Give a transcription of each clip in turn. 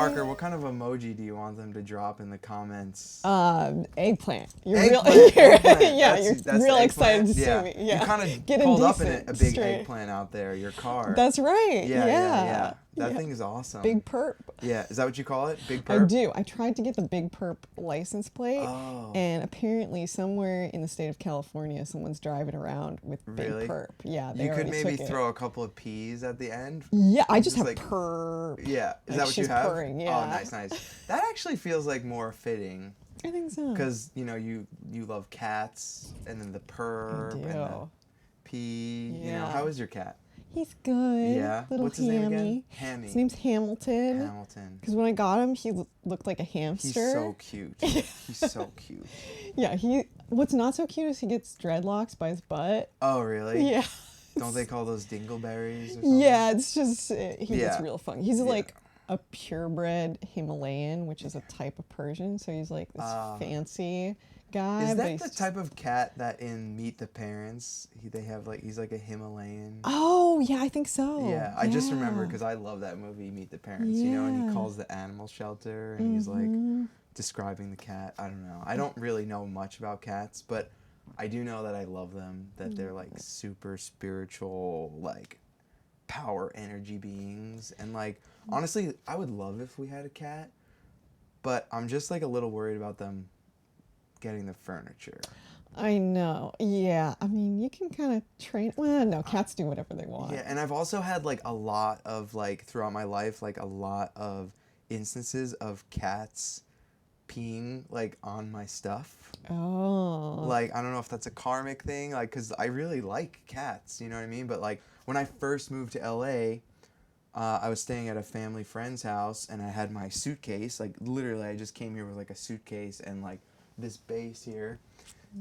Parker, what kind of emoji do you want them to drop in the comments? Eggplant. You're Eggplant, eggplant. Yeah, That's you're real the excited to eggplant? see me. Yeah. You kind of Get pulled up in indecent, a big straight. eggplant out there, your car. That's right. Yeah. That Yeah. thing is awesome. Big perp. Yeah, is that what you call it? Big I perp? do. I tried to get the Big Perp license plate, Oh. and apparently somewhere in the state of California, someone's driving around with Really? Big Perp. Yeah, they You could already maybe took throw a couple of P's at the end. Yeah, I just have like, perp. Yeah, is Like, that what you she's have? purring, yeah. Oh, nice. That actually feels like more fitting. I think so. Because, you love cats, and then the perp, and the do. P. Yeah. How is your cat? He's good. Yeah. Little What's his name again? Hammy. Hammy. His name's Hamilton. Hamilton. Because when I got him, he looked like a He's hamster. so cute. He's so cute. Yeah, what's not so cute is he gets dreadlocks by his butt. Oh, really? Yeah. Don't they call those dingleberries or something? Yeah, it's just, he gets Yeah. real funny. He's like a purebred Himalayan, which is a type of Persian, so he's like this fancy guy. Is but that the type of cat that in Meet the Parents, he's like a Himalayan? Oh, yeah, I think so. Yeah, I just remember because I love that movie, Meet the Parents, and he calls the animal shelter and he's like describing the cat. I don't know. I don't really know much about cats, but I do know that I love them, that they're like super spiritual, like power energy beings. And like, honestly, I would love if we had a cat, but I'm just like a little worried about them getting the furniture. I know. Yeah. I mean, you can kind of train. Well, no, cats do whatever they want. Yeah, and I've also had like a lot of like throughout my life, like a lot of instances of cats peeing like on my stuff. Oh. Like, I don't know if that's a karmic thing, like, because I really like cats, you know what I mean? But like when I first moved to LA, I was staying at a family friend's house and I had my suitcase. Like literally, I just came here with like a suitcase and like this base here,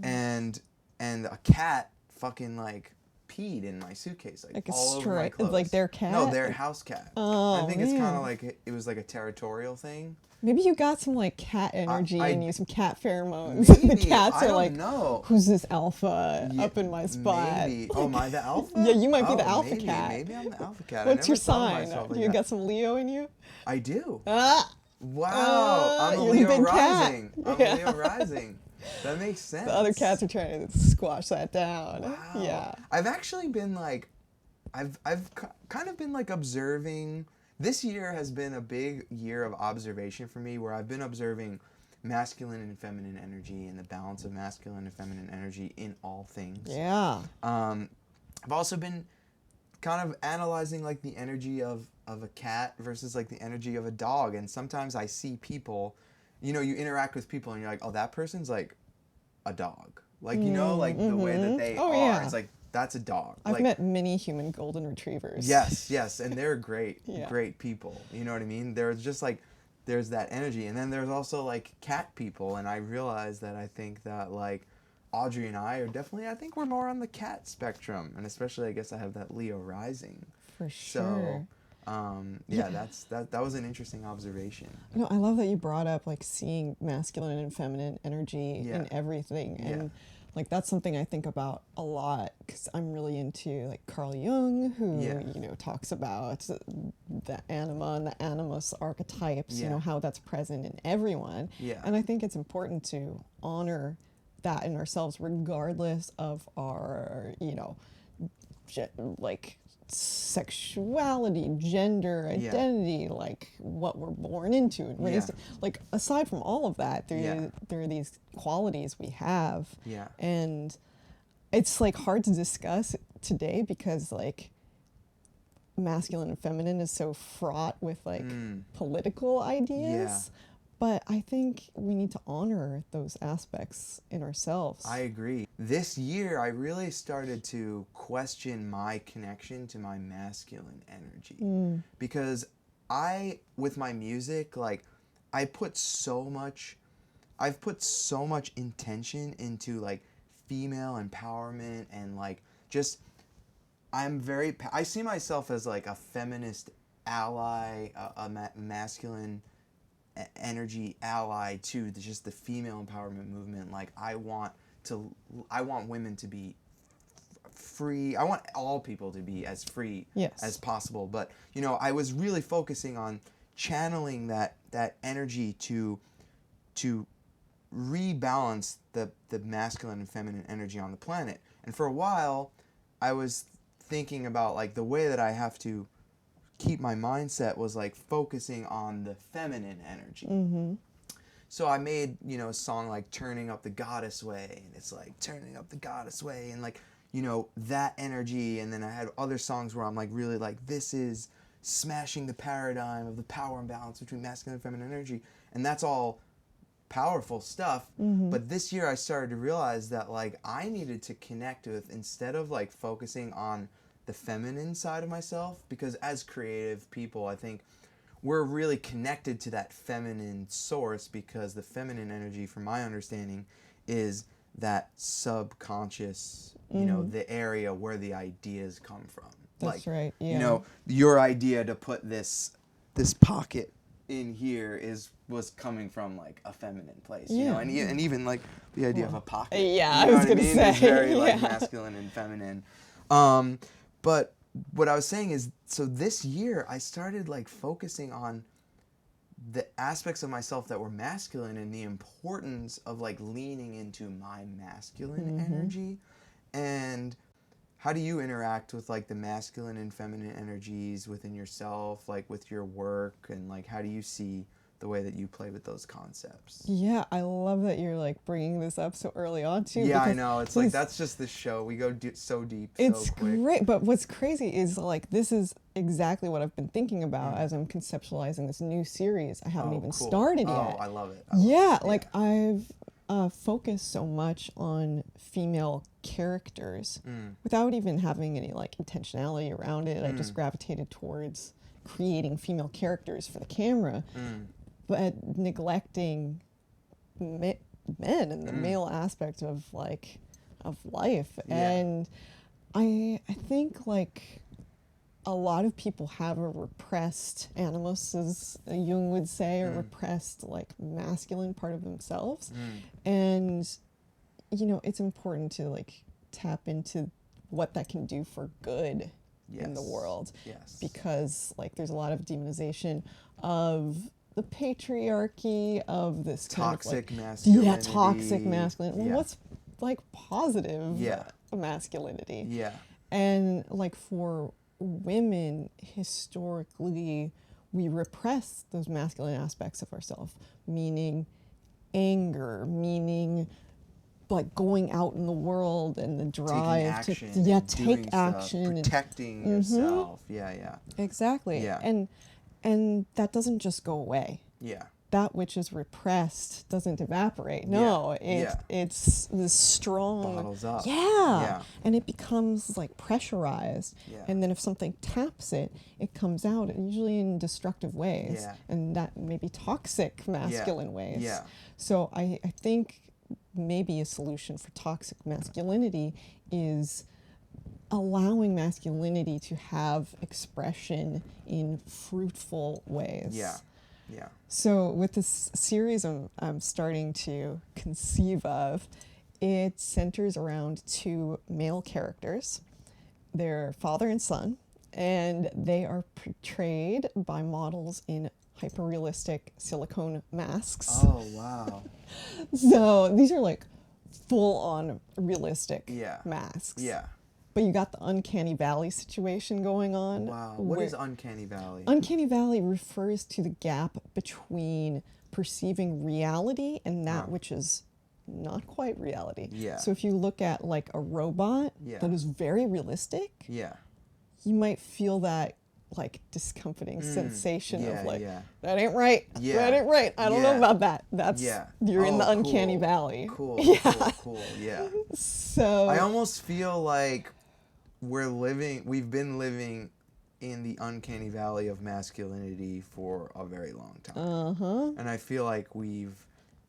and a cat fucking like peed in my suitcase, like all over my clothes. Like their cat? No, their house cat. Oh, I think it's kind man. of like it was like a territorial thing. Maybe you got some like cat energy in you, some cat pheromones. Maybe, The cats I are don't like, know. who's this alpha up in my spot? Maybe. Oh, am I the alpha? Yeah, you might be the alpha maybe. cat. Maybe I'm the alpha cat. What's I your never thought of sign? myself like You that. got some Leo in you? I do. Ah! Wow, I'm a you're the Leo big cat. rising. I'm Yeah. a Leo rising. That makes sense. The other cats are trying to squash that down. Wow. Yeah. I've actually been like, I've kind of been like observing. This year has been a big year of observation for me, where I've been observing masculine and feminine energy and the balance of masculine and feminine energy in all things. Yeah. I've also been kind of analyzing like the energy of a cat versus like the energy of a dog, and sometimes I see people, you interact with people and you're like, oh, that person's like a dog, like like the way that they are. Yeah. It's like, that's a dog. I've like, met many human golden retrievers. Yes, and they're great, Yeah. great people. You know what I mean? There's just like, there's that energy, and then there's also like cat people, and I realized that I think that like Audrey and I are definitely, I think we're more on the cat spectrum, and especially I guess I have that Leo rising. For sure. So, that was an interesting observation. No, I love that you brought up like seeing masculine and feminine energy Yeah. in everything, and Yeah. like that's something I think about a lot because I'm really into like Carl Jung, who talks about the anima and the animus archetypes. Yeah. How that's present in everyone. Yeah. And I think it's important to honor that in ourselves, regardless of our like sexuality, gender, identity, like what we're born into and raised. Like aside from all of that, there are these qualities we have. Yeah. And it's like hard to discuss today because like masculine and feminine is so fraught with like political ideas. Yeah. But I think we need to honor those aspects in ourselves. I agree. This year, I really started to question my connection to my masculine energy. Because with my music, like, I've put so much intention into, like, female empowerment and, like, just, I see myself as, like, a feminist ally, a masculine energy ally to just the female empowerment movement. Like, I want women to be free. I want all people to be as free Yes. as possible. But, I was really focusing on channeling that energy to rebalance the masculine and feminine energy on the planet. And for a while, I was thinking about like the way that I have to keep my mindset was like focusing on the feminine energy. Mm-hmm. So I made, you know, a song like Turning Up the Goddess Way, and it's like turning up the goddess way, and like, you know, that energy. And then I had other songs where I'm like really like, this is smashing the paradigm of the power imbalance between masculine and feminine energy. And that's all powerful stuff. Mm-hmm. But this year I started to realize that like I needed to connect with, instead of like focusing on the feminine side of myself, because as creative people, I think we're really connected to that feminine source, because the feminine energy, from my understanding, is that subconscious, you know, the area where the ideas come from. That's like, right. Yeah. You know, your idea to put this pocket in here was coming from like a feminine place, you know, and even like the idea of a pocket. Yeah, you know I was what gonna mean? say. It's very like Yeah. masculine and feminine. But what I was saying is, so this year I started like focusing on the aspects of myself that were masculine and the importance of like leaning into my masculine energy. And how do you interact with like the masculine and feminine energies within yourself, like with your work, and like how do you see the way that you play with those concepts? Yeah, I love that you're like bringing this up so early on too. Yeah, I because know. It's like that's just the show. We go so deep, it's so quick. great, but what's crazy is like this is exactly what I've been thinking about as I'm conceptualizing this new series. I haven't even Cool. started yet. Oh, I love it. Yeah, like I've focused so much on female characters without even having any like intentionality around it. I just gravitated towards creating female characters for the camera, but neglecting men and the male aspect of like of life. And I think like a lot of people have a repressed animus, as Jung would say, or repressed like masculine part of themselves. And you know, it's important to like tap into what that can do for good in the world. Because like there's a lot of demonization of the patriarchy, of this toxic kind of like, masculinity. toxic masculinity. Well, what's like positive masculinity? Yeah. And like for women, historically, we repress those masculine aspects of ourselves, meaning anger, meaning like going out in the world and the drive to take action, protecting yourself. Exactly. And that doesn't just go away. That which is repressed doesn't evaporate. No, it's this strong bottles up. And it becomes like pressurized. And then if something taps it, it comes out usually in destructive ways, and that maybe toxic masculine ways. So I think maybe a solution for toxic masculinity is allowing masculinity to have expression in fruitful ways. So with this series I'm starting to conceive of, it centers around two male characters. They're father and son, and they are portrayed by models in hyper-realistic silicone masks. Oh, wow. So these are like full-on realistic masks. But you got the uncanny valley situation going on. Wow. What is uncanny valley? Uncanny valley refers to the gap between perceiving reality and that which is not quite reality. So if you look at like a robot that is very realistic, you might feel that like discomforting sensation of like, that ain't right. That ain't right. I don't know about that. That's you're in the uncanny valley. Cool. Yeah. So I almost feel like we've been living in the uncanny valley of masculinity for a very long time. And I feel like we've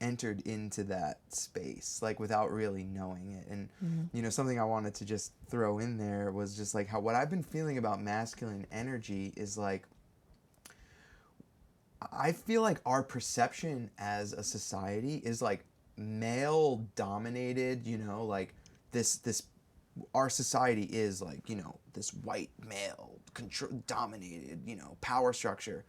entered into that space like without really knowing it. And you know, something I wanted to just throw in there was just like how what I've been feeling about masculine energy is like I feel like our perception as a society is like male dominated, you know, like this our society is like, you know, this white male control dominated, you know, power structure.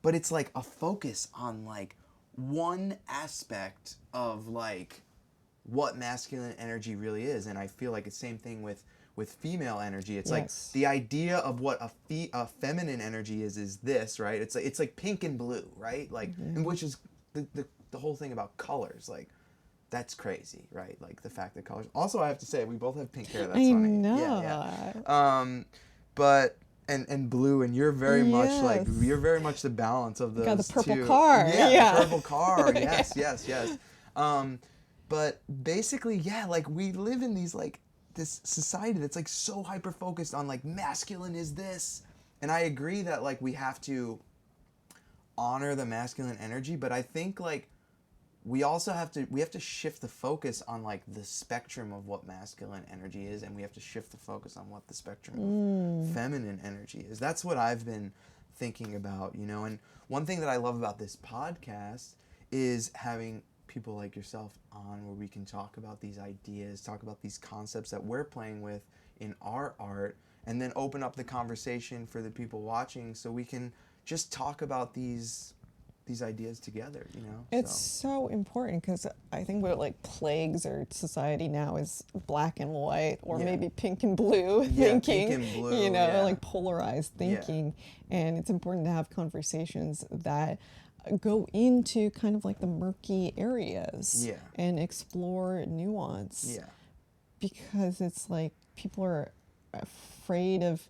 but it's like a focus on like one aspect of like what masculine energy really is. And I feel like it's the same thing with female energy. It's like the idea of what a feminine energy is this, right? It's like pink and blue, right? Like, and which is the whole thing about colors, like that's crazy, right? Like the fact that colors. Also, I have to say we both have pink hair. That's funny. I know. Yeah. But and blue, and you're very much like the balance of those. Got the purple two. car. Yeah, the purple car. Yes. But basically, yeah, like we live in these like this society that's like so hyper focused on like masculine is this, and I agree that like we have to honor the masculine energy, but I think like we also have to shift the focus on like the spectrum of what masculine energy is, and we have to shift the focus on what the spectrum of feminine energy is. That's what I've been thinking about, you know. And one thing that I love about this podcast is having people like yourself on where we can talk about these ideas, talk about these concepts that we're playing with in our art, and then open up the conversation for the people watching so we can just talk about these ideas together, you know? It's so important because I think what like plagues our society now is black and white, or maybe pink and blue thinking, pink and blue, you know, like polarized thinking. And it's important to have conversations that go into kind of like the murky areas and explore nuance. Yeah. Because it's like people are afraid of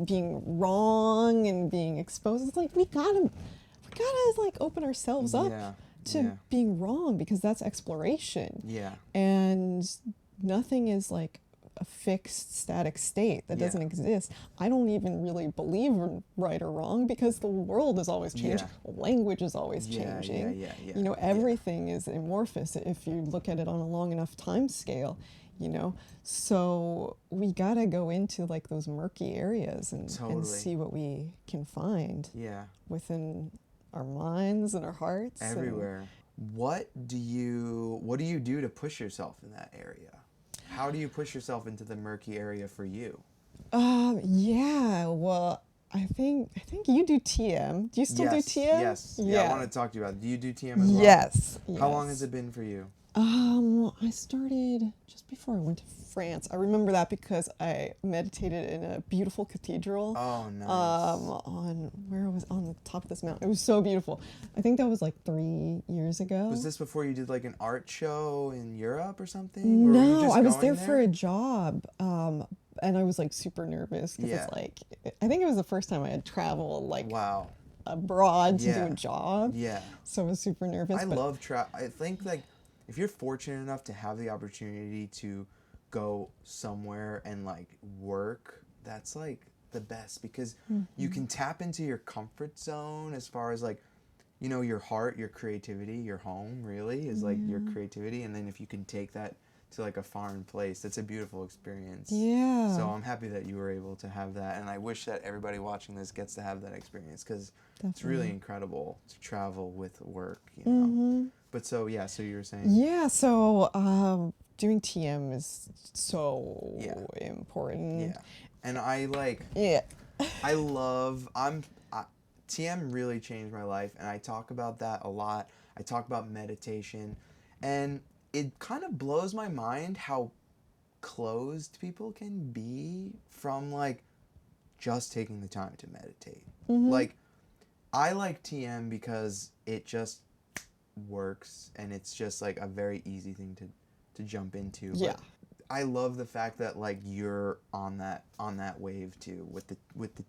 being wrong and being exposed. It's like we gotta like open ourselves up to being wrong, because that's exploration. Yeah. And nothing is like a fixed static state that doesn't exist. I don't even really believe in right or wrong, because the world is always changing. Language is always changing. You know, everything is amorphous if you look at it on a long enough time scale. You know, so we gotta go into like those murky areas and see what we can find within our minds and our hearts. Everywhere. What do you do to push yourself in that area? How do you push yourself into the murky area for you? Well, I think you do TM. Do you still do TM? Yes. Yeah, I want to talk to you about it. Do you do TM as well? Yes. How long has it been for you? I started just before I went to France. I remember that because I meditated in a beautiful cathedral. Oh, nice. On the top of this mountain. It was so beautiful. I think that was like 3 years ago. Was this before you did like an art show in Europe or something? No, I was there for a job. And I was like super nervous because it's like, I think it was the first time I had traveled like abroad to do a job. Yeah. So I was super nervous. I love travel. I think like, if you're fortunate enough to have the opportunity to go somewhere and like work, that's like the best, because you can tap into your comfort zone as far as like, you know, your heart, your creativity, your home really is like your creativity. And then if you can take that to like a foreign place, that's a beautiful experience. Yeah. So I'm happy that you were able to have that. And I wish that everybody watching this gets to have that experience, because it's really incredible to travel with work, you know. But so you were saying? Yeah, so doing TM is so important. Yeah. And I like, I love, TM really changed my life, and I talk about that a lot. I talk about meditation, and it kind of blows my mind how closed people can be from like just taking the time to meditate. Like, I like TM because it just works, and it's just like a very easy thing to jump into. Yeah. But I love the fact that like you're on that wave too with the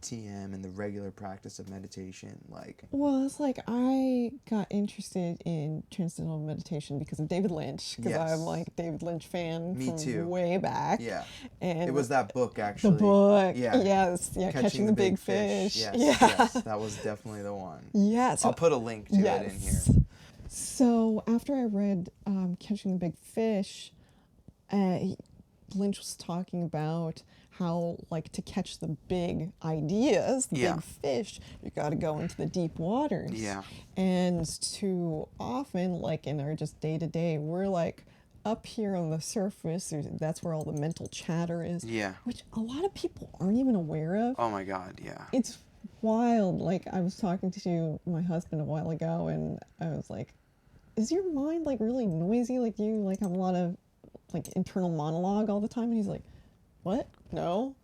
TM and the regular practice of meditation. Like, well, it's like I got interested in transcendental meditation because of David Lynch, because I'm like a David Lynch fan. Me from too. Way back. Yeah. And it was that book actually. The book. Yeah. Yes. Yeah. Catching the Big Fish. Yes. Yes. That was definitely the one. Yeah. So I'll put a link to it in here. So after I read Catching the Big Fish, Lynch was talking about how, like, to catch the big ideas, the big fish, you got to go into the deep waters. Yeah. And too often, like in our just day-to-day, we're like up here on the surface. That's where all the mental chatter is. Yeah. Which a lot of people aren't even aware of. Oh my God, yeah. It's wild. Like, I was talking to my husband a while ago, and I was like, is your mind like really noisy? Like, do you like have a lot of like internal monologue all the time? And he's like, what? No.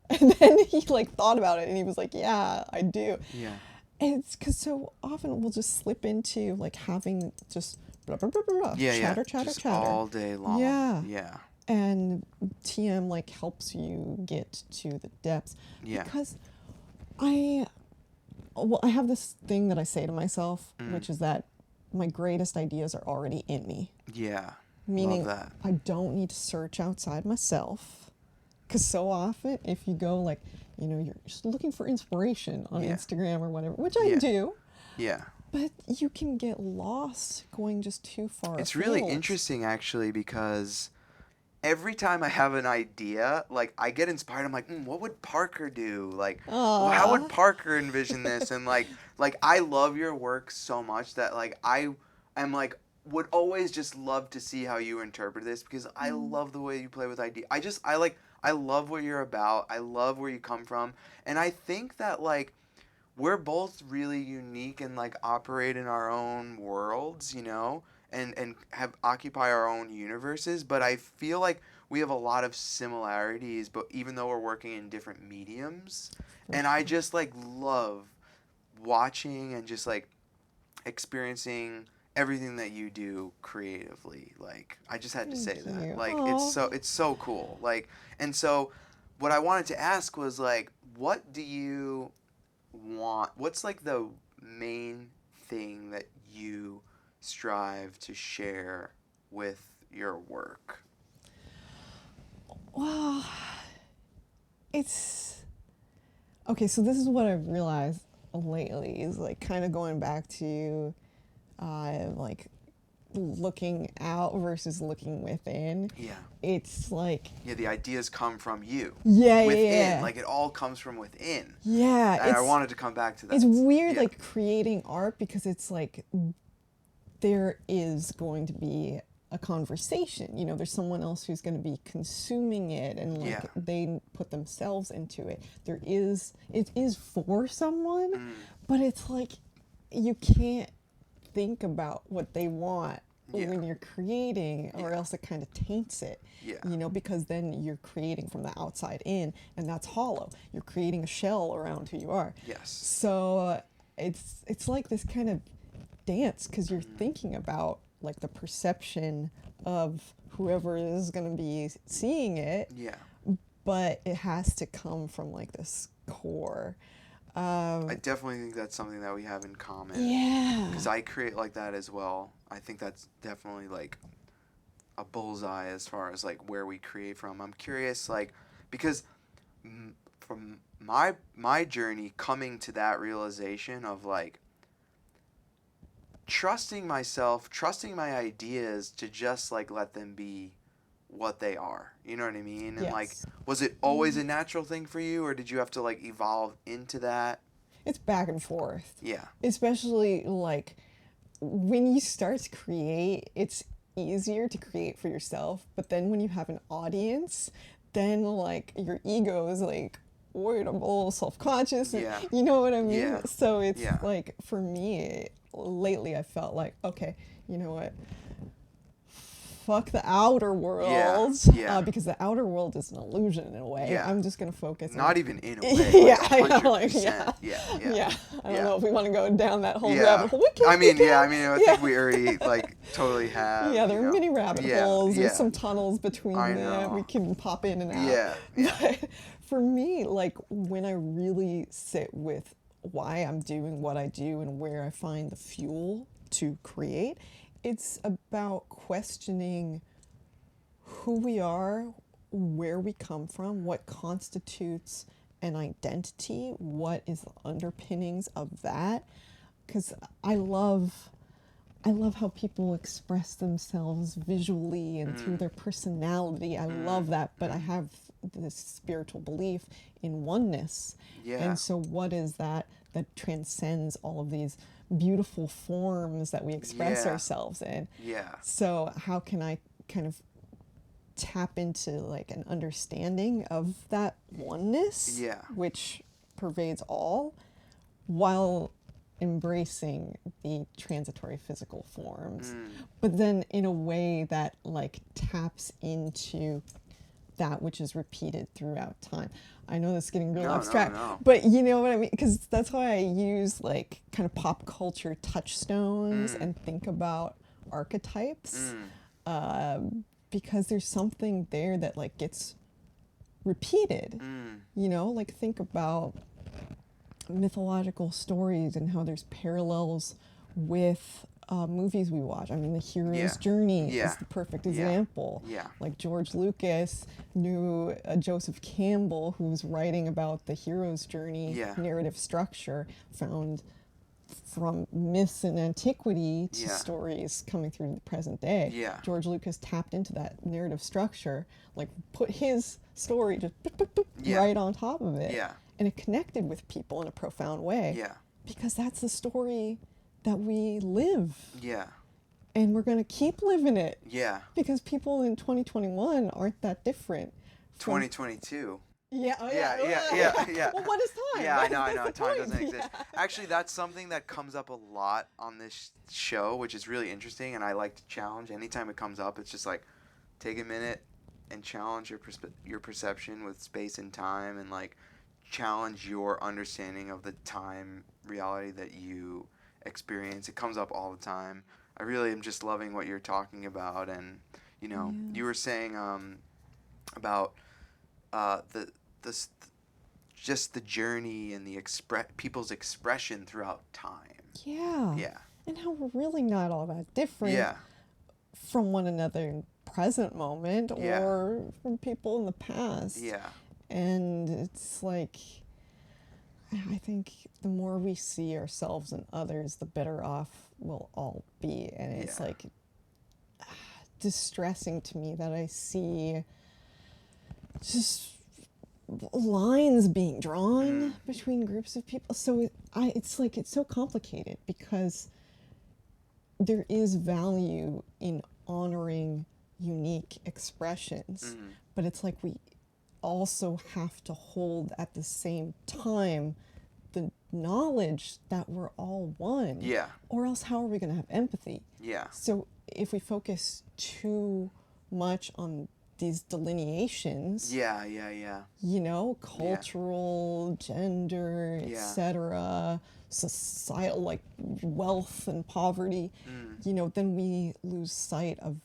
And then he like thought about it, and he was like, yeah, I do. Yeah. And it's because so often we'll just slip into like having just blah, blah, blah, blah, blah, chatter, Just all day long. Yeah. And TM like helps you get to the depths. Yeah. Because I have this thing that I say to myself, which is that my greatest ideas are already in me. Yeah. Meaning, Love that. I don't need to search outside myself. Because so often, if you go like, you're just looking for inspiration on Instagram or whatever, which I do. Yeah. But you can get lost going just too far. It's really interesting, actually, because every time I have an idea, like, I get inspired. I'm like, what would Parker do? Like, how would Parker envision this? And like I love your work so much that like I am like would always just love to see how you interpret this, because I love the way you play with ideas. I love what you're about. I love where you come from, and I think that like we're both really unique and like operate in our own worlds, and have occupy our own universes, but I feel like we have a lot of similarities, but even though we're working in different mediums. And I just like love watching and just like experiencing everything that you do creatively. Like, I just had to say Thank that. you. Like, Aw. it's so cool. Like, and so what I wanted to ask was like, what do you want? What's like the main thing that you strive to share with your work? Well, it's okay. So this is what I've realized lately is like kind of going back to like looking out versus looking within. Yeah. It's like the ideas come from you. Yeah, within. yeah. Like, it all comes from within. Yeah. And I wanted to come back to that. It's weird, like creating art, because it's like there is going to be a conversation. There's someone else who's going to be consuming it, and like they put themselves into it. It is for someone, but it's like you can't think about what they want when you're creating, or else it kind of taints it. Because then you're creating from the outside in, and that's hollow. You're creating a shell around who you are. Yes. So it's like this kind of dance, because you're thinking about like the perception of whoever is going to be seeing it. Yeah. But it has to come from like this core. I definitely think that's something that we have in common. Yeah. Because I create like that as well. I think that's definitely like a bullseye as far as like where we create from. I'm curious, like, because from my journey coming to that realization of like trusting myself, trusting my ideas to just like let them be what they are. You know what I mean? And like, was it always a natural thing for you, or did you have to like evolve into that? It's back and forth. Yeah. Especially like when you start to create, it's easier to create for yourself, but then when you have an audience, then like your ego is like, wait, I'm a little self-conscious. Yeah. You know what I mean? Yeah. So it's like, for me, lately I felt like, okay, you know what? Fuck the outer world. Because the outer world is an illusion in a way. Yeah. I'm just going to focus on... Not even in a way. Yeah, like 100%. I know. Like, Yeah. I don't know if we want to go down that whole Yeah. rabbit hole. I think we already like totally have. Yeah, there are many rabbit holes. There's some tunnels between I them. know. We can pop in and out. Yeah. But for me, like when I really sit with why I'm doing what I do and where I find the fuel to create, it's about questioning who we are, where we come from, what constitutes an identity, what is the underpinnings of that. Because I love how people express themselves visually and through their personality. I love that, but I have this spiritual belief in oneness. And so what is that transcends all of these beautiful forms that we express ourselves in? So how can I kind of tap into like an understanding of that oneness, which pervades all, while embracing the transitory physical forms, but then in a way that like taps into that which is repeated throughout time. I know this is getting real abstract, but you know what I mean? Because that's why I use like kind of pop culture touchstones and think about archetypes, because there's something there that like gets repeated. You know, like think about mythological stories and how there's parallels with movies we watch. I mean, The Hero's Journey is the perfect example. Like George Lucas knew Joseph Campbell, who's writing about the hero's journey narrative structure found from myths in antiquity to stories coming through the present day. George Lucas tapped into that narrative structure, like put his story just right on top of it. And it connected with people in a profound way. Because that's the story that we live. And we're going to keep living it. Because people in 2021 aren't that different. 2022. Yeah. Well, what is time? Yeah, I know. Time doesn't exist. Actually, that's something that comes up a lot on this show, which is really interesting, and I like to challenge. Anytime it comes up, it's just like, take a minute and challenge your perception with space and time, and like challenge your understanding of the time reality that you experience. It comes up all the time. I really am just loving what you're talking about, and you know, you were saying about just the journey and the people's expression throughout time. And how we're really not all that different from one another in present moment or from people in the past. And it's like, I think the more we see ourselves and others, the better off we'll all be. And it's like distressing to me that I see just lines being drawn between groups of people. So it's like, it's so complicated because there is value in honoring unique expressions, but it's like we also have to hold at the same time the knowledge that we're all one. Or else how are we going to have empathy? So if we focus too much on these delineations, you know, cultural, gender, etc., societal, like wealth and poverty, you know, then we lose sight of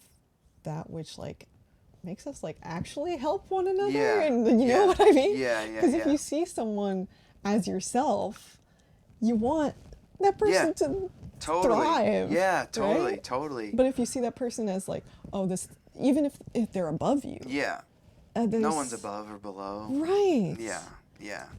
that which like makes us like actually help one another. And you know what I mean? Because if you see someone as yourself, you want that person to thrive. Totally. But if you see that person as like, oh, this, even if they're above you, no one's above or below. Right.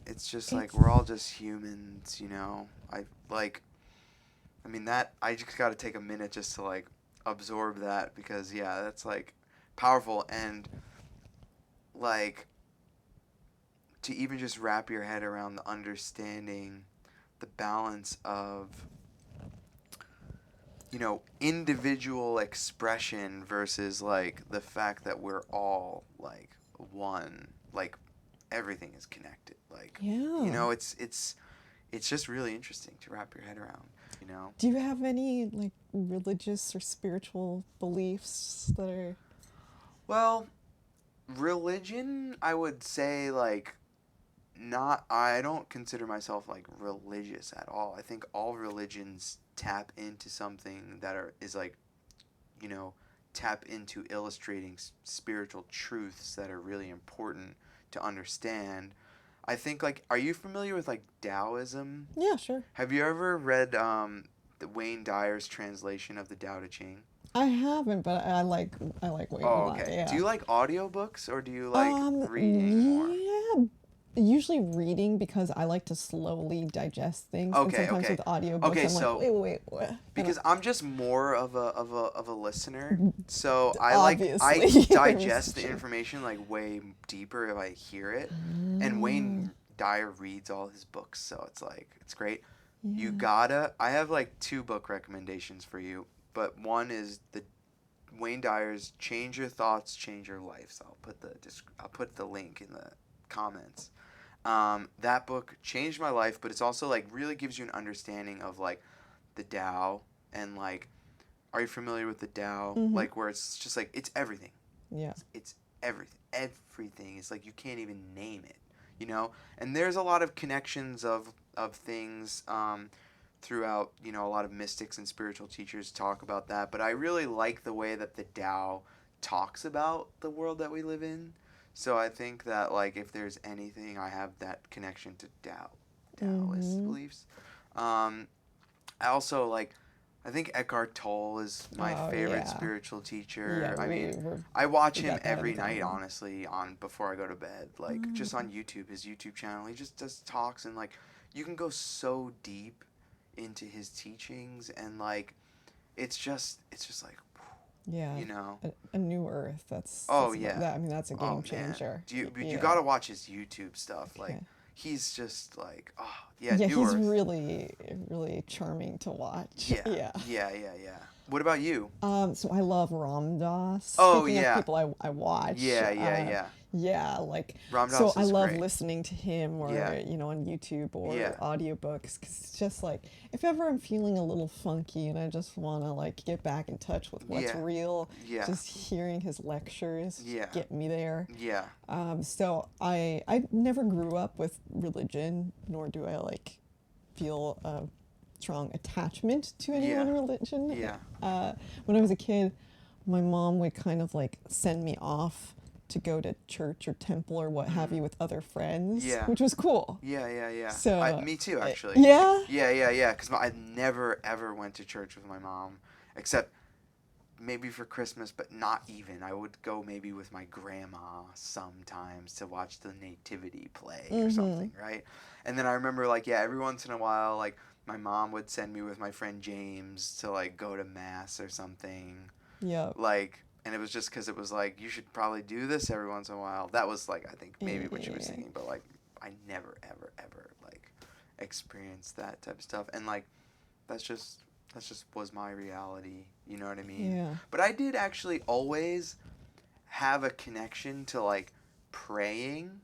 It's just like we're all just humans, you know. I mean that I just got to take a minute just to like absorb that, because that's like powerful, and like to even just wrap your head around the understanding the balance of, you know, individual expression versus like the fact that we're all like one, like everything is connected, like you know, it's just really interesting to wrap your head around, you know. Do you have any like religious or spiritual beliefs that are? Well, religion, I would say like I don't consider myself like religious at all. I think all religions tap into something that is like, you know, tap into illustrating spiritual truths that are really important to understand. I think like, are you familiar with like Taoism? Yeah, sure. Have you ever read the Wayne Dyer's translation of the Tao Te Ching? I haven't, but I like Wayne a lot. Okay. Do you like audiobooks or do you like reading more? Yeah, usually reading, because I like to slowly digest things. Okay, and sometimes with audiobooks, I'm so like, wait. What? Because I'm just more of a listener, so I Obviously. digest the information like way deeper if I hear it. And Wayne Dyer reads all his books, so it's like it's great. I have like 2 book recommendations for you, but one is the Wayne Dyer's "Change Your Thoughts, Change Your Life." So I'll put the link in the comments. That book changed my life, but it's also like really gives you an understanding of like the Tao and like, are you familiar with the Tao? Mm-hmm. Like where it's just like it's everything. Yeah. It's everything. Everything. It's like you can't even name it, you know. And there's a lot of connections of things throughout. You know, a lot of mystics and spiritual teachers talk about that. But I really like the way that the Tao talks about the world that we live in. So I think that like if there's anything, I have that connection to Taoist beliefs. I also like. I think Eckhart Tolle is my favorite spiritual teacher. Yeah, I mean, I watch we him got that every in night, common. honestly, on before I go to bed. Like just on YouTube, his YouTube channel, he just does talks and like you can go so deep into his teachings and like it's just like Yeah, you know. a new earth. Oh That. yeah. I mean, that's a Oh game man. changer. You Yeah. gotta watch his YouTube stuff. Like Okay. he's just like yeah, Yeah, New he's Earth. really, really charming to watch. Yeah. Yeah. Yeah. What about you? So I love Ram Dass. Oh Speaking of yeah. people I watch. Yeah. Yeah, like, Ram so Dass I is love great. listening to him or, Yeah. on YouTube or Yeah. audiobooks. Cause it's just like, if ever I'm feeling a little funky and I just want to like get back in touch with what's Yeah. real, Yeah. just hearing his lectures Yeah. get me there. Yeah. So I never grew up with religion, nor do I like feel a strong attachment to any Yeah. one religion. Yeah. When I was a kid, my mom would kind of like send me off to go to church or temple or what have you with other friends, Yeah. which was cool. Yeah. So Me too, actually. yeah. Yeah. Because I never ever went to church with my mom, except maybe for Christmas, but not even. I would go maybe with my grandma sometimes to watch the nativity play or something, right? And then I remember like every once in a while like my mom would send me with my friend James to like go to mass or something. Yeah. Like, and it was just because it was like you should probably do this every once in a while. That was like I think maybe what she was thinking, but like I never ever like experienced that type of stuff, and like that's just was my reality. You know what I mean? Yeah. But I did actually always have a connection to like praying.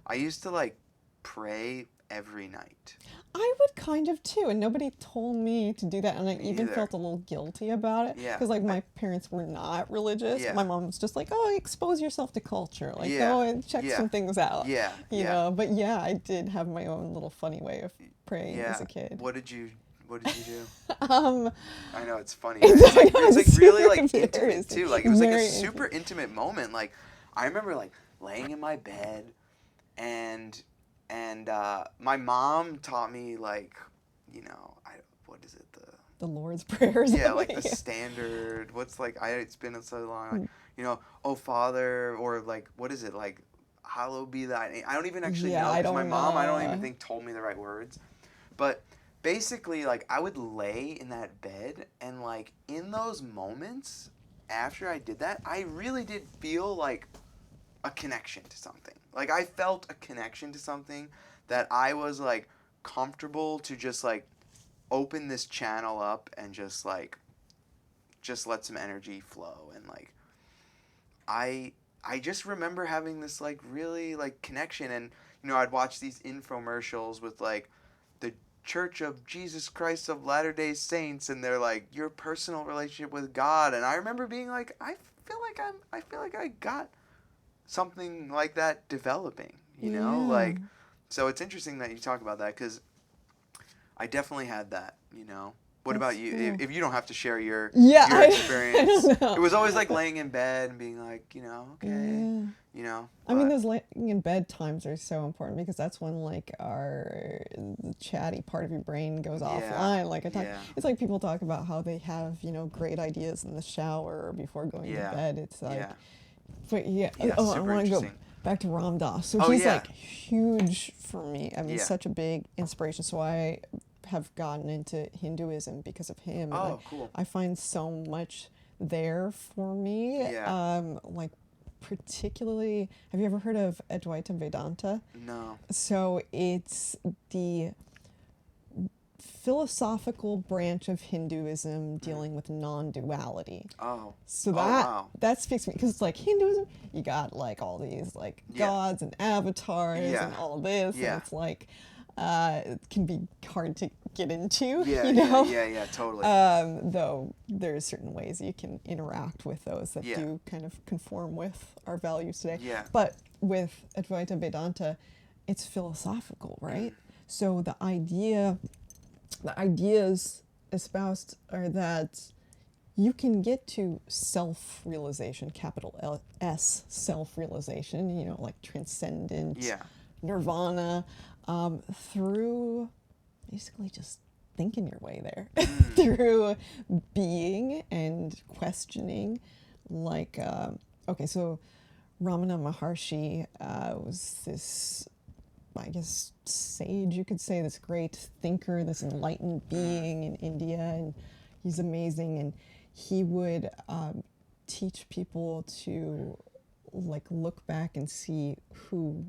I used to like pray every night. I would kind of too, and nobody told me to do that, and I Me even either. felt a little guilty about it. Yeah. Because like my parents were not religious. Yeah. My mom was just like, "Oh, expose yourself to culture, like Yeah. go and check Yeah. some things out." Yeah. You Yeah. know. But yeah, I did have my own little funny way of praying Yeah. as a kid. What did you do? Um, I know it's funny. It's It's like, I know, it's like it's really super like intimate embarrassing. too. Like it was like a Very super intimate moment. Like I remember like laying in my bed and my mom taught me like what is it the Lord's Prayer. Or yeah like something. the standard what's like it's been so long like oh Father or like what is it like hallowed be thy name. I don't even actually Yeah, know I because my don't mom I don't know. even think told me the right words. But basically, like, I would lay in that bed, and, like, in those moments after I did that, I really did feel, like, a connection to something. Like, I felt a connection to something that I was, like, comfortable to just, like, open this channel up and just, like, just let some energy flow. And, like, I just remember having this, like, really, like, connection. And, I'd watch these infomercials with, like, the Church of Jesus Christ of Latter-day Saints, and they're like your personal relationship with God. And I remember being like, I feel like I got something like that developing, Yeah. like. So it's interesting that you talk about that because I definitely had that, What That's about you? cool. If you don't have to share your Yeah, experience, I don't know. it was always like laying in bed and being like, okay, Yeah. I mean, those laying in bed times are so important because that's when like the chatty part of your brain goes offline. Like it's like people talk about how they have great ideas in the shower or before going to bed. It's like, but I want to go back to Ram Dass. So he's like huge for me. I mean, such a big inspiration. So I have gotten into Hinduism because of him. Oh, cool. I find so much there for me. Yeah. Like particularly, have you ever heard of Advaita Vedanta? No. So it's philosophical branch of Hinduism dealing with non-duality. Oh. So Oh, that wow. that speaks to me because it's like Hinduism, you got like all these like Yeah. gods and avatars Yeah. and all this, Yeah. and it's like it can be hard to get into. Yeah, you know? yeah, totally. Though there's certain ways you can interact with those that Yeah. do kind of conform with our values today. Yeah. But with Advaita Vedanta, it's philosophical, right? So the ideas espoused are that you can get to self-realization, capital S, self-realization, you know, like transcendent, Yeah. nirvana, through basically just thinking your way there, through being and questioning. Like, okay, so Ramana Maharshi was this, I guess, sage, you could say, this great thinker, this enlightened being in India, and he's amazing. And he would teach people to like look back and see who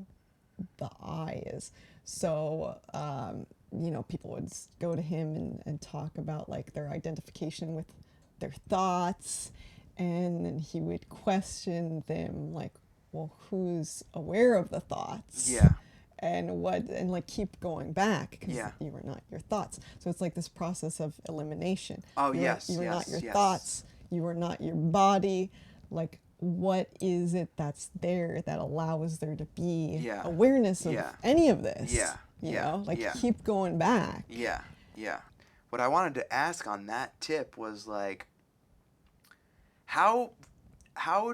the I is. So, you know, people would go to him and talk about like their identification with their thoughts, and then he would question them like, well, who's aware of the thoughts? Yeah. And like keep going back because Yeah. you were not your thoughts. So it's like this process of elimination. Oh, you yes, you were not yes, your yes. thoughts. You are not your body. Like, what is it that's there that allows there to be Yeah. awareness of Yeah. any of this? Yeah. You Yeah. know, like Yeah. keep going back. Yeah, yeah. What I wanted to ask on that tip was like, how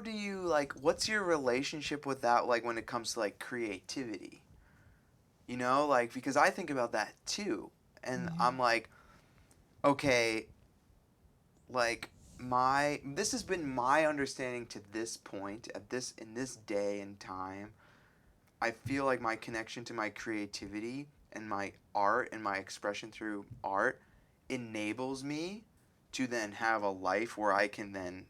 do you like, what's your relationship with that, like when it comes to like creativity? You know, like, because I think about that too, and I'm like, okay, like this has been my understanding to this point in this day and time. I feel like my connection to my creativity and my art and my expression through art enables me to then have a life where I can then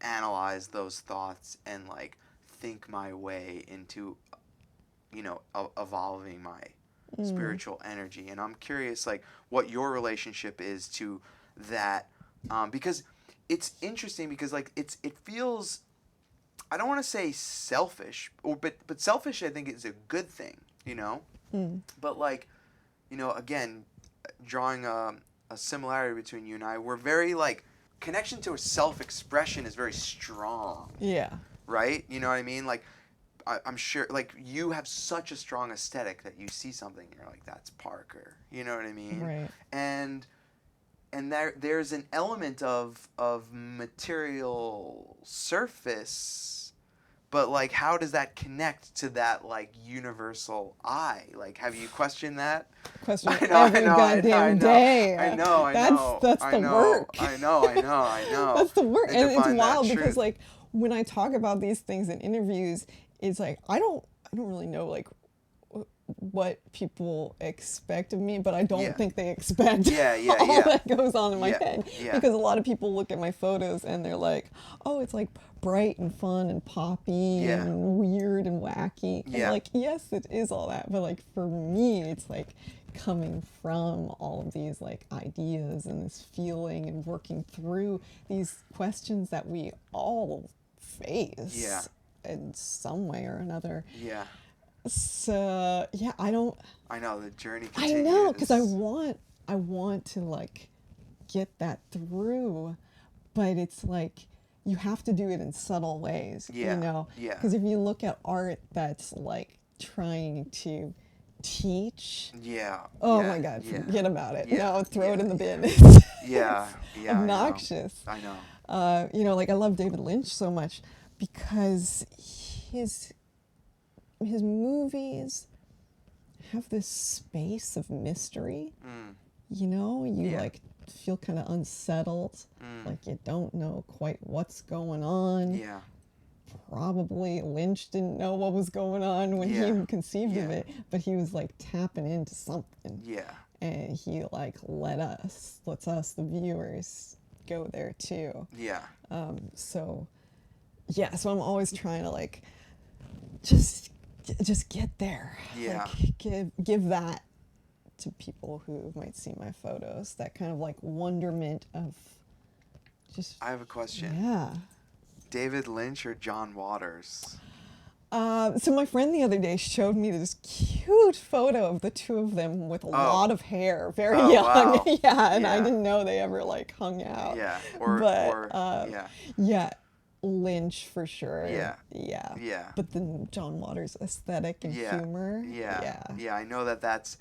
analyze those thoughts and like think my way into, you know, evolving my spiritual energy. And I'm curious like what your relationship is to that, because it's interesting because like it feels, I don't want to say selfish, but selfish I think is a good thing, you know? But like, you know, again, drawing a similarity between you and I, we're very like, connection to a self-expression is very strong. Yeah. Right? You know what I mean? Like, I'm sure, like, you have such a strong aesthetic that you see something and you're like, that's Parker. You know what I mean? Right. And there's an element of material surface, but like, how does that connect to that like universal I? Like, have you questioned that? Question every goddamn day. I know. That's the work. I know. That's the work, and it's find that wild truth. because like when I talk about these things in interviews, it's like I don't really know like what people expect of me, but I don't think they expect all that goes on in my head. Because a lot of people look at my photos and they're like, oh, it's like bright and fun and poppy and weird and wacky. And like, yes, it is all that. But like for me, it's like coming from all of these like ideas and this feeling and working through these questions that we all face in some way or another. Yeah. So yeah, I know the journey continues. I know, because I want to like get that through, but it's like you have to do it in subtle ways. You know, because if you look at art that's like trying to teach, my God, forget about it. No, throw it in the bin. It's obnoxious. I know. You know, like I love David Lynch so much because his movies have this space of mystery. You know, you like feel kind of unsettled, like you don't know quite what's going on. Probably Lynch didn't know what was going on when he conceived of it, but he was like tapping into something. And he like lets us the viewers go there too. So I'm always trying to like just get there. Like give that to people who might see my photos. That kind of like wonderment of just. I have a question. Yeah. David Lynch or John Waters? So my friend the other day showed me this cute photo of the two of them with a lot of hair, very young. Wow. Yeah, and I Yeah. didn't know they ever like hung out. Yeah. Yeah. Yeah, Lynch for sure. Yeah. Yeah. Yeah. But then John Waters' aesthetic and Yeah. humor. Yeah. Yeah. I know that's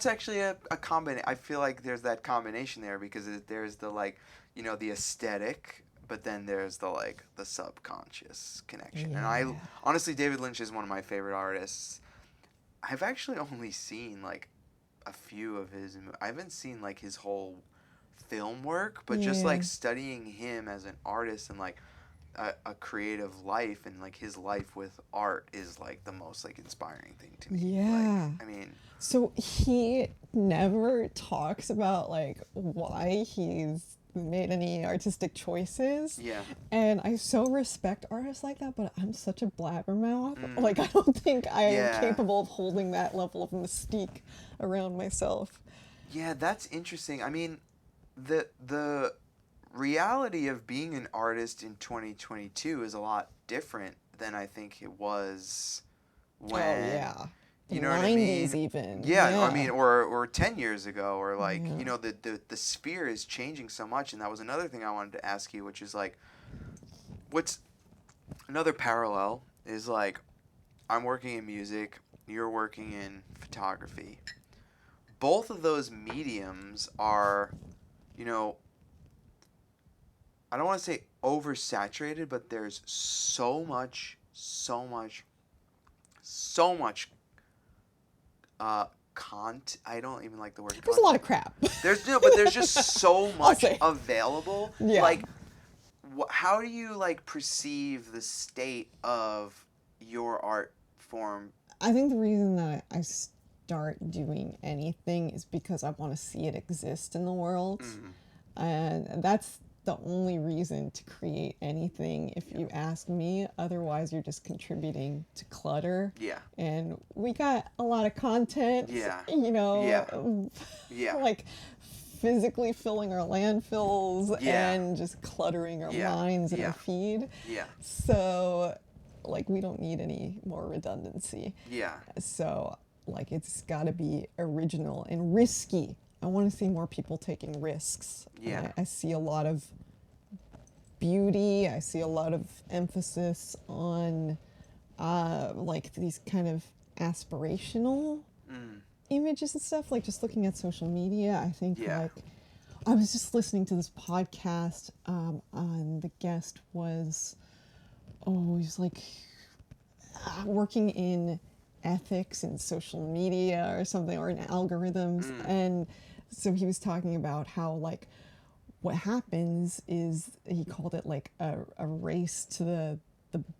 actually a combination. I feel like there's that combination there because there's the like, the aesthetic, but then there's the like the subconscious connection. And I honestly, David Lynch is one of my favorite artists. I've actually only seen like a few of his. I haven't seen like his whole film work, but just like studying him as an artist and like a creative life and like his life with art is like the most like inspiring thing to me. Yeah. Like, I mean, so he never talks about like why he's made any artistic choices. Yeah. And I so respect artists like that, but I'm such a blabbermouth. Like I don't think I am capable of holding that level of mystique around myself. Yeah, that's interesting. I mean, the reality of being an artist in 2022 is a lot different than I think it was when you know 90s what I mean? even. Yeah, I mean, or 10 years ago, or like, the sphere is changing so much. And that was another thing I wanted to ask you, which is like, what's another parallel is like, I'm working in music, you're working in photography. Both of those mediums are, I don't want to say oversaturated, but there's so much I don't even like the word There's a lot of crap. But there's just so much available. Yeah. Like, how do you like perceive the state of your art form? I think the reason that I start doing anything is because I want to see it exist in the world. And that's the only reason to create anything, if you ask me. Otherwise, you're just contributing to clutter. Yeah. And we got a lot of content, like physically filling our landfills and just cluttering our minds and our feed. Yeah. So, like, we don't need any more redundancy. Yeah. So, like, it's got to be original and risky. I want to see more people taking risks. Yeah. I see a lot of beauty. I see a lot of emphasis on like these kind of aspirational images and stuff. Like just looking at social media, I think like I was just listening to this podcast and the guest was he's like working in ethics and social media or something, or in algorithms. And so he was talking about how like what happens is, he called it like a race to the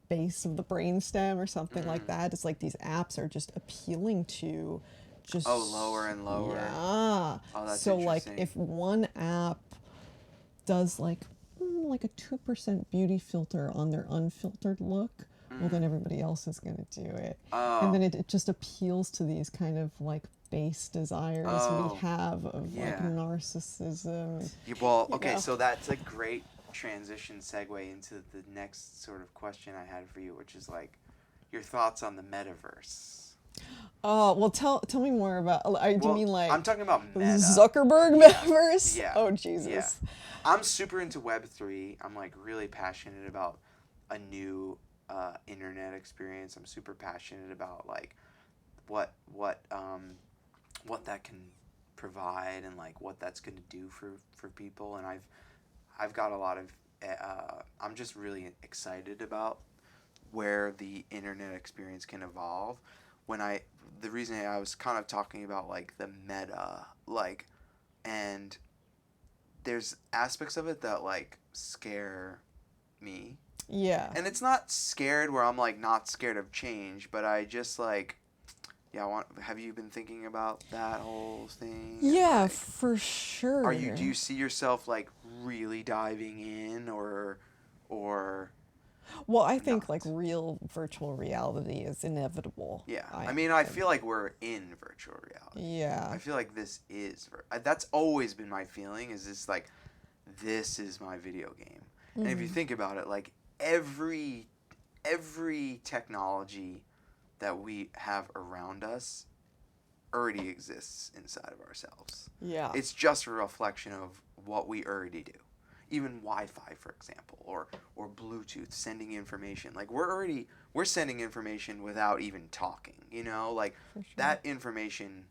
base of the brainstem or something like that. It's like these apps are just appealing to just lower and lower. Yeah. Oh, that's so like interesting. if one app does like a 2% beauty filter on their unfiltered look, well then everybody else is going to do it. And then it just appeals to these kind of like base desires we have of like narcissism. Well, okay, so that's a great transition segue into the next sort of question I had for you, which is like your thoughts on the metaverse. Oh, well, tell me more about. Do you mean like I'm talking about Meta. Zuckerberg metaverse? Yeah. Oh Jesus. Yeah. I'm super into Web3. I'm like really passionate about a new internet experience. I'm super passionate about like what that can provide and like what that's going to do for people. And I've got a lot of I'm just really excited about where the internet experience can evolve. The reason I was kind of talking about like the meta, like, and there's aspects of it that like scare me. Yeah. And it's not scared where I'm like not scared of change, but I just like, have you been thinking about that whole thing? Yeah, like, for sure. Do you see yourself like really diving in or Well, I think not. like real virtual reality is inevitable. Yeah. I mean, I feel like we're in virtual reality. Yeah. I feel like this is that's always been my feeling, is this like, this is my video game. And if you think about it, like every technology that we have around us already exists inside of ourselves. Yeah. It's just a reflection of what we already do. Even Wi-Fi, for example, or Bluetooth, sending information. Like we're sending information without even talking, you know? Like For sure. that information,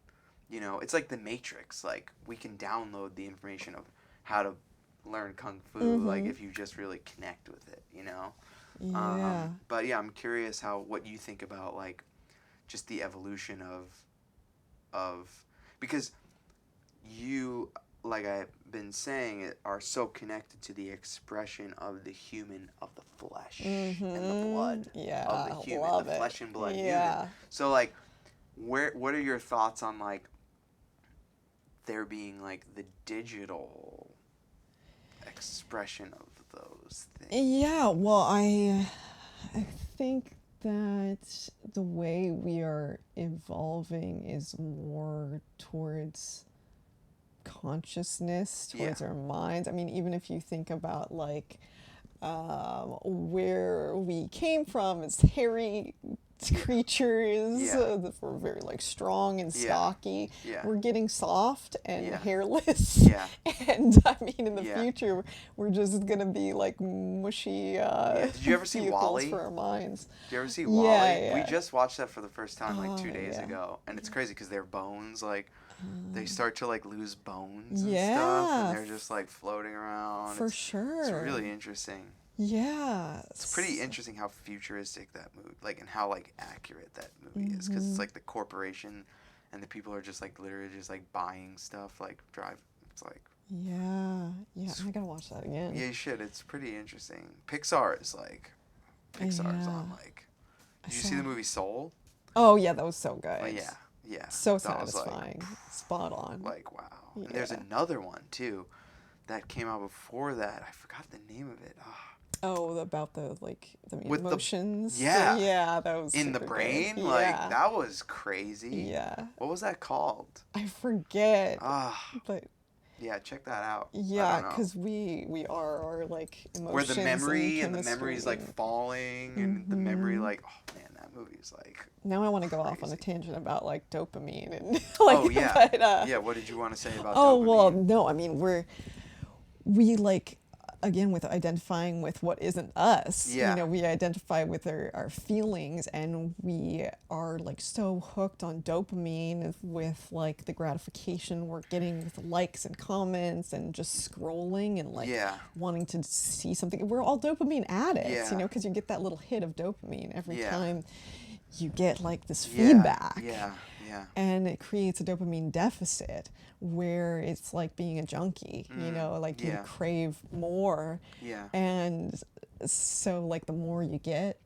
you know, it's like the Matrix. Like we can download the information of how to learn kung fu, like if you just really connect with it, you know? Yeah. But yeah, I'm curious what you think about like just the evolution of because you, like I've been saying, are so connected to the expression of the human, of the flesh and the blood Yeah, of the I human, love the it. flesh and blood Yeah. human. So like, what are your thoughts on like there being like the digital expression of those things? Yeah, well, I think that the way we are evolving is more towards consciousness, towards our minds. I mean, even if you think about like where we came from as hairy creatures that were very like strong and stocky. We're getting soft and hairless. And I mean, in the future, we're just gonna be like mushy. Did you ever see WALL-E? For our minds. Did you ever see WALL-E? Yeah. We just watched that for the first time like 2 days ago, and it's crazy because their bones like. They start to like lose bones and stuff, and they're just like floating around. For sure. It's really interesting. Yeah. It's pretty interesting how futuristic that movie, like, and how like accurate that movie is, because it's like the corporation, and the people are just like literally just like buying stuff, like drive. It's like. Yeah. I gotta watch that again. Yeah, you should. It's pretty interesting. Pixar is on like. Did you see the movie Soul? Oh yeah, that was so good. Oh, yeah. Yeah. So satisfying. Spot on. Like, wow. Yeah. And there's another one, too, that came out before that. I forgot the name of it. Oh, about the, like, the with emotions? Yeah, that was in the brain? Good. Like, that was crazy. Yeah. What was that called? I forget. But... Yeah, check that out. Yeah, because we are like emotions. Where the memory and the memory's like falling, and the memory like, oh man, that movie's like. Now I want to go off on a tangent about like dopamine and like. Oh yeah. But, yeah. What did you want to say about? Oh dopamine? Well, no. I mean, we like. Again, with identifying with what isn't us, you know, we identify with our feelings, and we are like so hooked on dopamine with like the gratification we're getting with likes and comments and just scrolling and like wanting to see something. We're all dopamine addicts, you know, because you get that little hit of dopamine every time you get like this feedback. Yeah. And it creates a dopamine deficit where it's like being a junkie, you know, like you crave more. Yeah. And so like the more you get,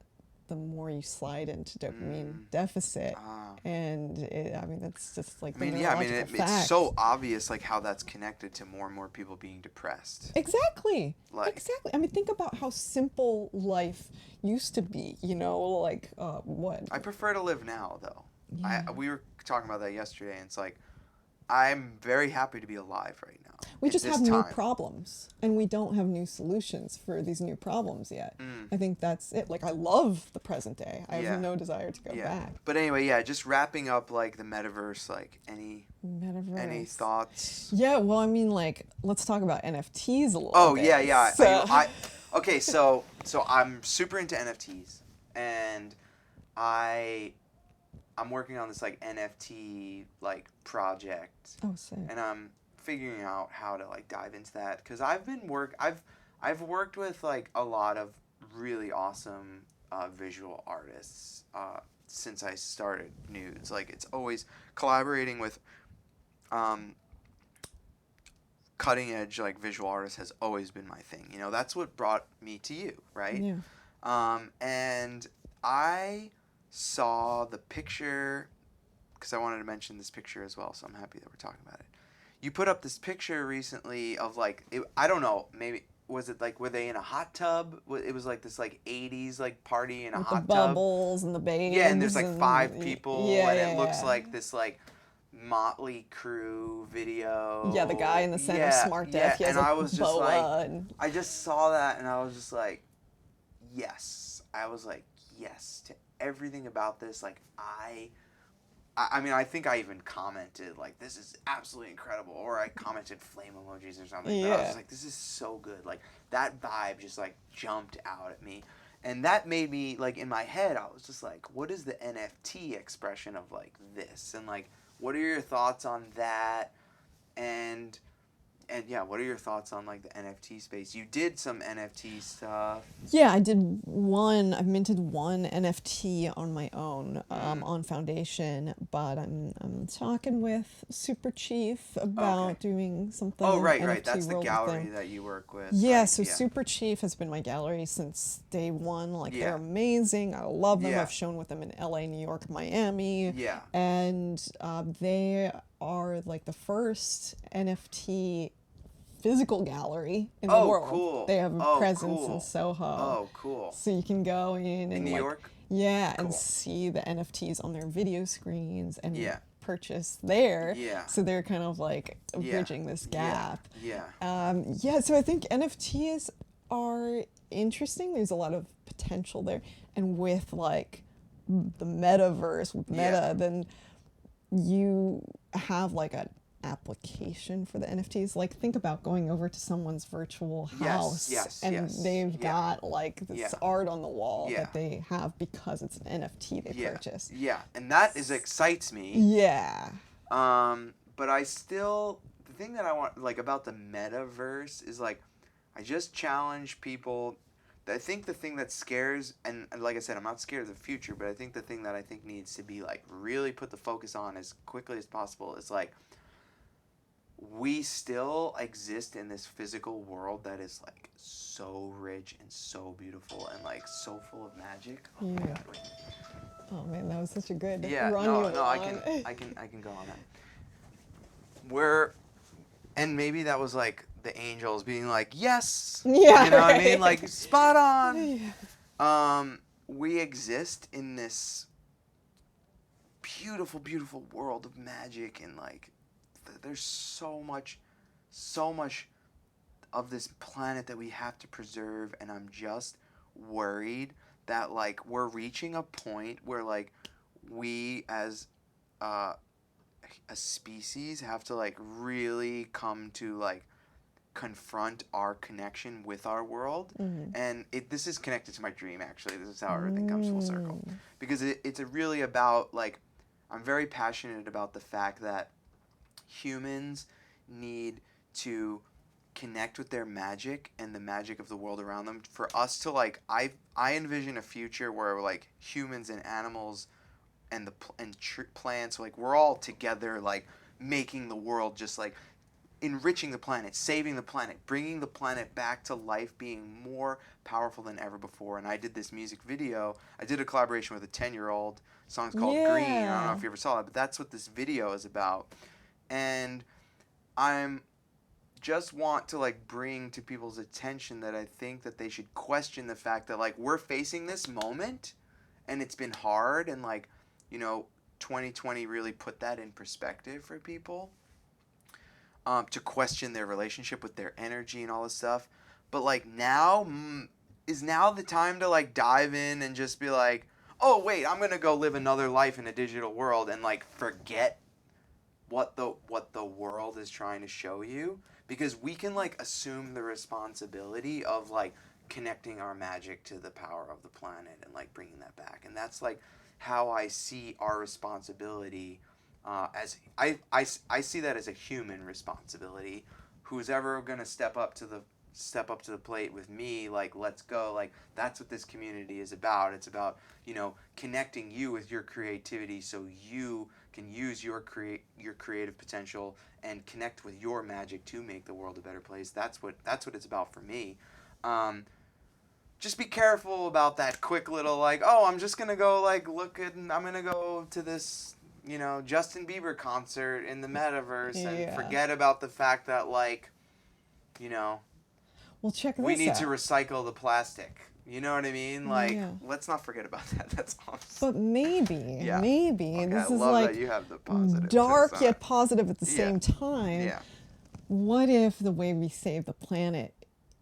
the more you slide into dopamine deficit. And I mean, that's just like the neurological fact. It's so obvious like how that's connected to more and more people being depressed. Exactly. Exactly. I mean, think about how simple life used to be, you know, like what? I prefer to live now, though. Yeah. We were talking about that yesterday, and it's like, I'm very happy to be alive right now. We just have new problems, and we don't have new solutions for these new problems yet. I think that's it. Like, I love the present day. I have no desire to go back. But anyway, just wrapping up, like, the metaverse, like, any thoughts? Yeah, well, I mean, like, let's talk about NFTs a little bit. Oh, yeah. So... Okay, so I'm super into NFTs, and I'm working on this like NFT like project. Oh, sick. And I'm figuring out how to like dive into that, because I've worked with like a lot of really awesome visual artists since I started Nudes. Like, it's always collaborating with cutting edge like visual artists has always been my thing. You know, that's what brought me to you, right? Yeah. And I saw the picture, because I wanted to mention this picture as well, so I'm happy that we're talking about it. You put up this picture recently of like, I don't know, maybe was it like, were they in a hot tub? It was like this like 80s like party in a With hot the tub. bubbles and the babes. Yeah, and there's like and 5 people, yeah, and yeah, it looks yeah. like this like Motley Crue video. Yeah, the guy in the center, yeah, smart yeah. deaf. He has And a I was just boa like, and... I just saw that, and I was just like, yes. I was like, yes to everything about this. Like, I mean, I think I even commented, like, this is absolutely incredible. Or I commented flame emojis or something. But I was just like, this is so good. Like, that vibe just, like, jumped out at me. And that made me, like, in my head, I was just like, what is the NFT expression of, like, this? And, like, what are your thoughts on that? And yeah, what are your thoughts on, like, the NFT space? You did some NFT stuff. Yeah, I minted one NFT on my own, on Foundation, but I'm talking with Super Chief about doing something. Oh, right. NFT That's the world gallery thing. that you work with. Yeah, right? so Super Chief has been my gallery since day one. Like, Yeah. they're amazing. I love them. Yeah. I've shown with them in LA, New York, Miami. Yeah. And they are like the first NFT physical gallery in the world. Cool. They have a presence cool. in Soho. Oh, cool. So you can go in and New like, York? yeah, Cool. and see the NFTs on their video screens and Yeah. purchase there. Yeah. So they're kind of like bridging this gap. Yeah. Yeah, so I think NFTs are interesting. There's a lot of potential there. And with like the metaverse, with Meta, Yeah. then you have like an application for the NFTs. Like, think about going over to someone's virtual house and they've got like this art on the wall that they have because it's an NFT they purchased. Yeah, and that excites me. Yeah. But I still, the thing that I want, like, about the metaverse is, like, I just challenge people. I think the thing that scares, and like I said, I'm not scared of the future, but I think the thing that I think needs to be, like, really put the focus on as quickly as possible is, like, we still exist in this physical world that is, like, so rich and so beautiful and, like, so full of magic. Oh my God, wait. Oh man, that was such a good Yeah, run. no, I can go on that. And maybe that was like the angels being like, yes, Yeah, you know what I right. mean, like, spot on. Yeah. We exist in this beautiful, beautiful world of magic, and like, there's so much of this planet that we have to preserve, and I'm just worried that, like, we're reaching a point where, like, we as a species have to, like, really come to, like, confront our connection with our world. And this is connected to my dream, actually. This is how everything comes full circle, because it's really about, like, I'm very passionate about the fact that humans need to connect with their magic and the magic of the world around them for us to, like, I envision a future where, like, humans and animals and plants, like, we're all together, like, making the world, just, like, enriching the planet, saving the planet, bringing the planet back to life, being more powerful than ever before. And I did this music video. I did a collaboration with a 10-year-old. The song's called Green. I don't know if you ever saw it, but that's what this video is about. And I'm just want to, like, bring to people's attention that I think that they should question the fact that, like, we're facing this moment and it's been hard, and, like, you know, 2020 really put that in perspective for people, to question their relationship with their energy and all this stuff. But, like, now is now the time to, like, dive in and just be like, oh wait, I'm gonna go live another life in a digital world, and, like, forget what the world is trying to show you, because we can, like, assume the responsibility of, like, connecting our magic to the power of the planet and, like, bringing that back. And that's, like, how I see our responsibility, as I see that as a human responsibility. Who's ever gonna step up to the plate with me, like, let's go. Like, that's what this community is about. It's about, you know, connecting you with your creativity so you can use your creative potential and connect with your magic to make the world a better place. That's what it's about for me. Just be careful about that quick little, like, oh, I'm just gonna go, like, I'm gonna go to this, you know, Justin Bieber concert in the metaverse, and forget about the fact that, like, you know. Well, check this out. We need to recycle the plastic. You know what I mean? Like, Yeah. let's not forget about that. That's awesome. But maybe Okay, this I is love like that you have the positive. dark twist on yet it. positive at the Yeah. same time. Yeah. What if the way we save the planet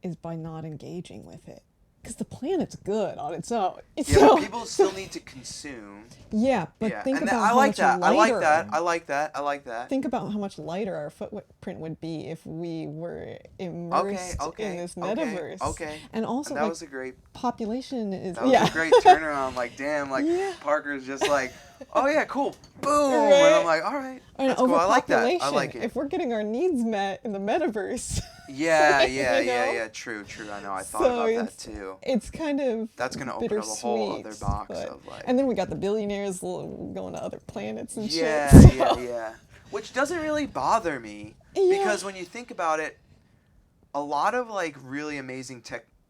is by not engaging with it? Because the planet's good on its own. Yeah, So- but people still need to consume. Yeah, but Yeah, think and about I how like much that. lighter. I like that. I like that. I like that. Think about how much lighter our footprint would be if we were immersed in this metaverse. Okay. And also, And that like, was a great. population is That was yeah. a great turnaround. Like, damn. Like, Yeah. Parker's just like, oh yeah, cool, boom, Right. and I'm like, all right, And that's cool. I like that. I overpopulation, like it. if we're getting our needs met in the metaverse. Yeah, you know? True. I know. I thought So about that it's- too. It's kind of That's gonna open up a whole other bittersweet, box but- of like. And then we got the billionaires going to other planets and Yeah, shit. So. yeah. Which doesn't really bother me Yeah. because when you think about it, a lot of like really amazing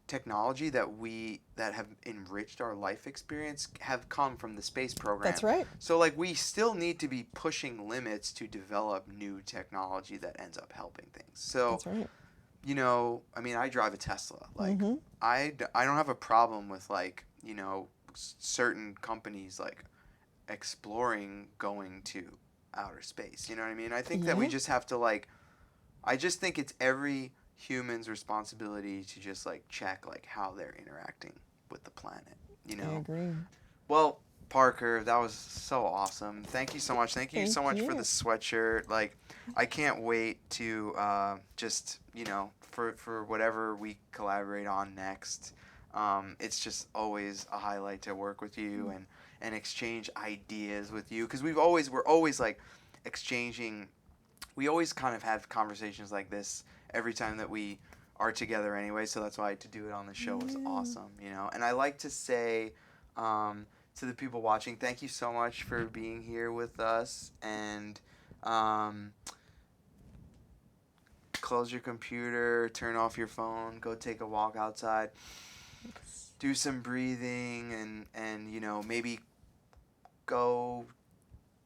technology that have enriched our life experience have come from the space program. That's right. So like we still need to be pushing limits to develop new technology that ends up helping things. So That's right. you know, I mean, I drive a Tesla. Like, Mhm. I don't have a problem with, like, you know, certain companies, like, exploring going to outer space. You know what I mean? I think that we Yeah. just have to, like, I just think it's every human's responsibility to just, like, check, like, how they're interacting with the planet, you know? I agree. Well, Parker, that was so awesome. Thank you so much. Thank you Thank so much for you. the sweatshirt. Like, I can't wait to just, you know, for whatever we collaborate on next. It's just always a highlight to work with you and exchange ideas with you because we're always like exchanging. We always kind of have conversations like this every time that we are together anyway. So that's why to do it on the show was awesome, you know. And I like to say. To the people watching, thank you so much for being here with us. And close your computer, turn off your phone, go take a walk outside, do some breathing, and you know, maybe go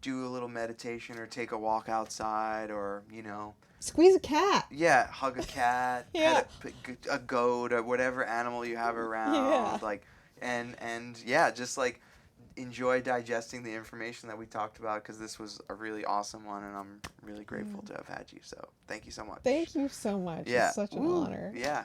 do a little meditation or take a walk outside, or you know, Squeeze a cat. yeah, hug a cat, Yeah. pet a goat, or whatever animal you have around, Yeah. like, and yeah, just like enjoy digesting the information that we talked about because this was a really awesome one, and I'm really grateful to have had you. So thank you so much. Thank you so much. Yeah. It's such an Woo. honor. Yeah.